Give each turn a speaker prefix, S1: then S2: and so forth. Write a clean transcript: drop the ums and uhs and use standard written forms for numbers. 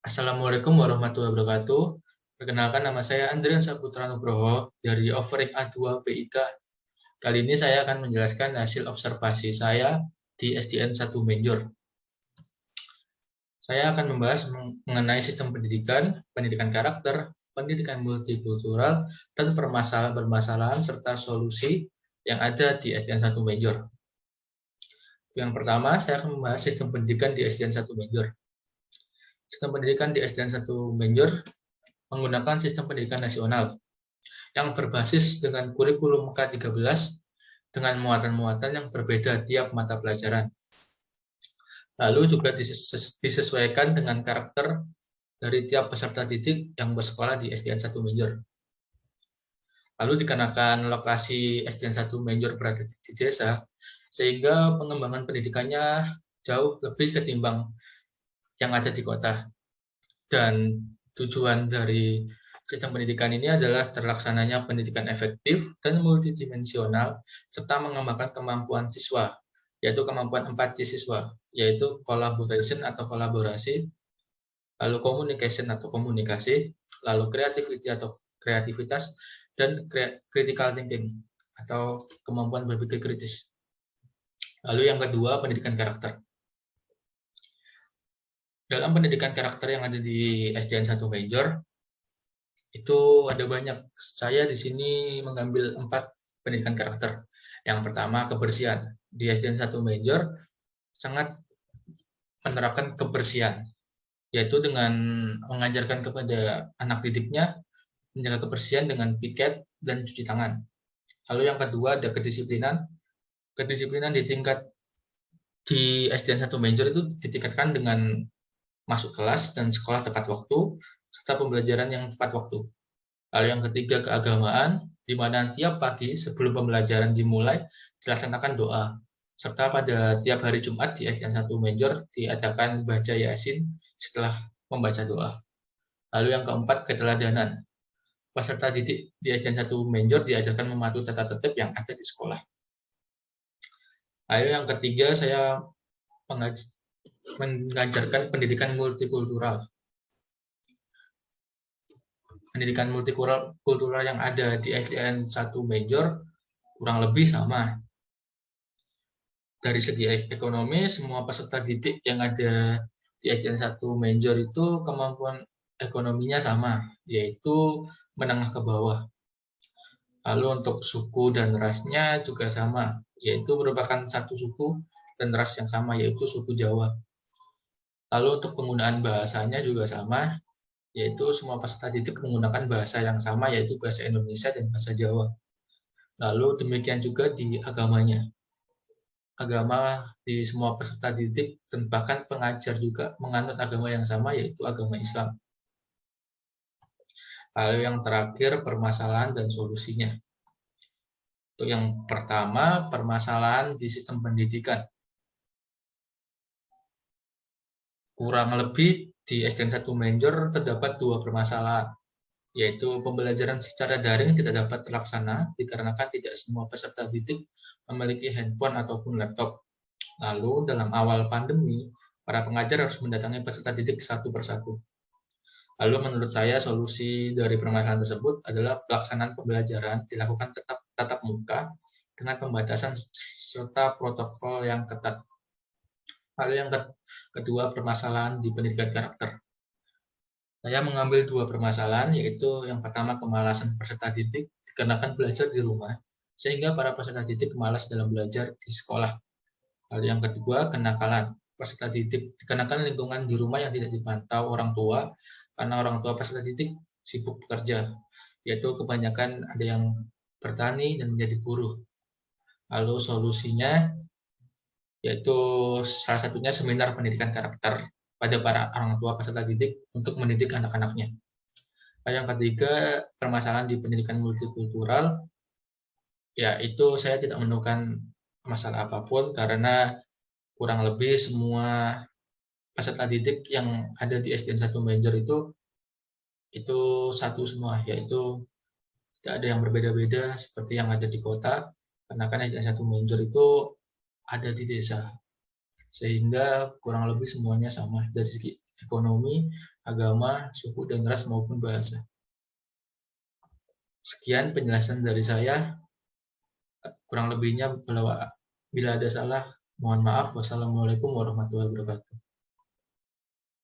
S1: Assalamualaikum warahmatullahi wabarakatuh. Perkenalkan, nama saya Andrian Saputra Nugroho dari Offering A2 PIK. Kali ini saya akan menjelaskan hasil observasi saya di SDN 1 Menjor. Saya akan membahas mengenai sistem pendidikan, pendidikan karakter, pendidikan multikultural, dan permasalahan-permasalahan serta solusi yang ada di SDN 1 Menjor. Yang pertama, saya akan membahas sistem pendidikan di SDN 1 Menjor. Sistem pendidikan di SDN 1 Menjor menggunakan sistem pendidikan nasional yang berbasis dengan kurikulum K13 dengan muatan-muatan yang berbeda tiap mata pelajaran. Lalu juga disesuaikan dengan karakter dari tiap peserta didik yang bersekolah di SDN 1 Menjor. Lalu dikarenakan lokasi SDN 1 Menjor berada di desa, sehingga pengembangan pendidikannya jauh lebih ketimbang yang ada di kota. Dan tujuan dari sistem pendidikan ini adalah terlaksananya pendidikan efektif dan multidimensional, serta mengembangkan kemampuan siswa, yaitu kemampuan 4C siswa, yaitu collaboration atau kolaborasi, lalu communication atau komunikasi, lalu creativity atau kreativitas, dan critical thinking atau kemampuan berpikir kritis. Lalu yang kedua, pendidikan karakter. Dalam pendidikan karakter yang ada di SDN 1 Menjor, itu ada banyak. Saya di sini mengambil 4 pendidikan karakter. Yang pertama, kebersihan. Di SDN 1 Menjor sangat menerapkan kebersihan, yaitu dengan mengajarkan kepada anak didiknya menjaga kebersihan dengan piket dan cuci tangan. Lalu yang kedua, ada kedisiplinan. Kedisiplinan di tingkat di SDN 1 Menjor itu ditingkatkan dengan masuk kelas dan sekolah tepat waktu, serta pembelajaran yang tepat waktu. Lalu yang ketiga, keagamaan, di mana tiap pagi sebelum pembelajaran dimulai dilaksanakan doa, serta pada tiap hari Jumat di SDN 1 Menjor diadakan baca Yasin setelah membaca doa. Lalu yang keempat, keteladanan. Peserta didik di SDN 1 Menjor diajarkan mematuhi tata tertib yang ada di sekolah. Lalu yang ketiga, saya mengajarkan pendidikan multikultural. Pendidikan multikultural yang ada di SDN 1 Menjor kurang lebih sama. Dari segi ekonomi, semua peserta didik yang ada di SDN 1 Menjor itu kemampuan ekonominya sama, yaitu menengah ke bawah. Lalu untuk suku dan rasnya juga sama, yaitu merupakan satu suku dan ras yang sama, yaitu suku Jawa. Lalu untuk penggunaan bahasanya juga sama, yaitu semua peserta didik menggunakan bahasa yang sama, yaitu bahasa Indonesia dan bahasa Jawa. Lalu demikian juga di agamanya. Agama di semua peserta didik dan bahkan pengajar juga menganut agama yang sama, yaitu agama Islam. Lalu yang terakhir, permasalahan dan solusinya. Untuk yang pertama, permasalahan di sistem pendidikan. Kurang lebih di SDN 1 Menjor terdapat 2 permasalahan, yaitu pembelajaran secara daring tidak dapat terlaksana dikarenakan tidak semua peserta didik memiliki handphone ataupun laptop. Lalu dalam awal pandemi, para pengajar harus mendatangi peserta didik satu persatu. Lalu menurut saya solusi dari permasalahan tersebut adalah pelaksanaan pembelajaran dilakukan tatap muka dengan pembatasan serta protokol yang ketat. Lalu yang kedua, permasalahan di pendidikan karakter. Saya mengambil 2 permasalahan, yaitu yang pertama kemalasan peserta didik dikarenakan belajar di rumah, sehingga para peserta didik malas dalam belajar di sekolah. Lalu yang kedua, kenakalan peserta didik dikarenakan lingkungan di rumah yang tidak dipantau orang tua, karena orang tua peserta didik sibuk bekerja, yaitu kebanyakan ada yang bertani dan menjadi buruh. Lalu solusinya yaitu salah satunya seminar pendidikan karakter pada para orang tua peserta didik untuk mendidik anak-anaknya. Yang ketiga, permasalahan di pendidikan multikultural, yaitu saya tidak menemukan masalah apapun karena kurang lebih semua peserta didik yang ada di SDN 1 Menjor itu satu semua, yaitu tidak ada yang berbeda-beda seperti yang ada di kota, karena kan SDN 1 Menjor itu ada di desa. sehingga kurang lebih semuanya sama dari segi ekonomi, agama, suku, dan ras maupun bahasa. Sekian penjelasan dari saya. Kurang lebihnya bila ada salah, mohon maaf. Wassalamualaikum warahmatullahi wabarakatuh.